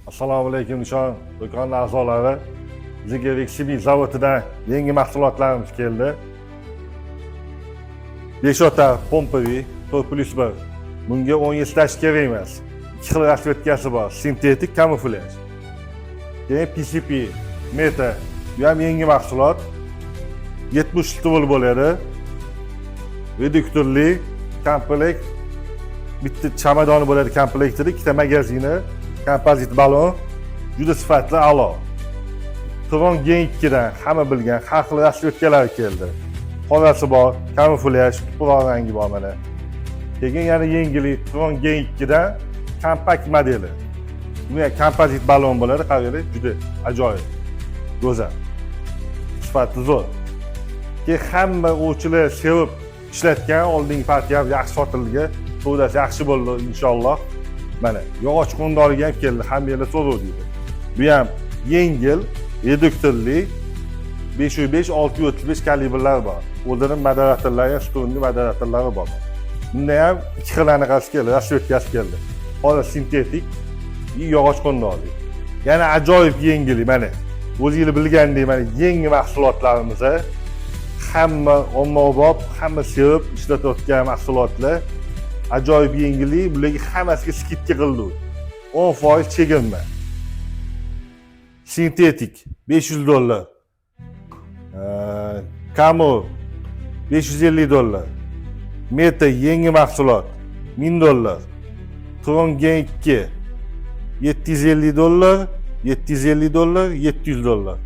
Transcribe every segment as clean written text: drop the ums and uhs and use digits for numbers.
Assalomu alaykum nishon do'kon a'zolari. Bizga Veksibit zavodidan yangi mahsulotlarimiz keldi. 5 ota pompaviy 4+1. Bunga 17 tash kerak emas. 2 xil rasvetkasi bor. Sintetik kamuflyaj. Keyin PCP meta. Bu ham yangi mahsulot. 70 stul bo'ladi. Reduktorli komplekt. Bitta chamadoni bo'ladi komplektida, ikkita magazini, kompozit balon, juda sifatli a'lo. Tron Gen 2 dan hamma bilgan har xil rasvetkalar keldi. Qorasi bor, kamuflyaj, tuproq rangi bor mana. Keyin yana yengillik Tron Gen 2 dan kompakt modeli. Bu ham kompozit balon bo'ladi, qaranglar, juda ajoyib. Go'zal. Sifati zo'r. Keyin hamma o'quvchilar sevib ishlatgan oldingi partiya yaxshi sotilgan. Savdosi yaxshi bo'ldi inshaalloh. Mana yog'och qo'ndoriga ham keldi, hammalar so'rovdi. Bu ham yengil, reduktorli 505 635 kalibrlar bor. O'ldirim moderatorlari, stunli moderatorlari bor. Bunda ham ikki xil anaqasi keldi, rasvetkasi keldi. Hozir sintetik, yog'och qo'ndorli. Yana ajoyib yengillik mana. O'zingiz bilgandek mana yangi mahsulotlarimiz, hamma ommabop, hamma sevib ishlatayotgan mahsulotlar. Ajoyib yengillik, bularga hammasiga skidka qildik. 10% chegirma. Sintetik $500. Kamo $550. Meta yangi mahsulot $1000. Tron Gen 2 $750, $750, $700.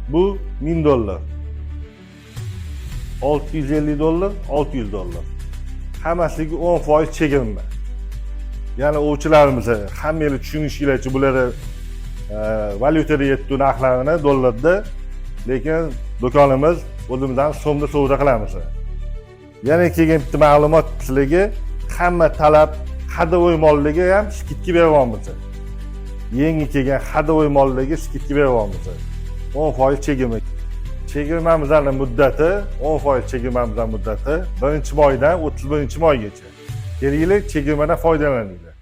Bu $1000. $650, $600. Hammasiga 10% chegirma. Ya'ni o'quvchilarimiz hammalar tushunishinglarcha bular valyutada yetdi narxlarini dollarda, lekin do'konimiz o'zimizdan so'mda savdo qilamiz. Yana kelgan bitta ma'lumot sizlarga, hamma talab hadovoy mollarga ham skidka beryapmiz. Yangi kelgan hadovoy mollarga skidka beryapmiz. 10% chegirma. Chegirmamizning muddati 10% chegirmamizning muddati 1-moydan 31-moygacha. Kelinglar, chegirmadan foydalaninglar.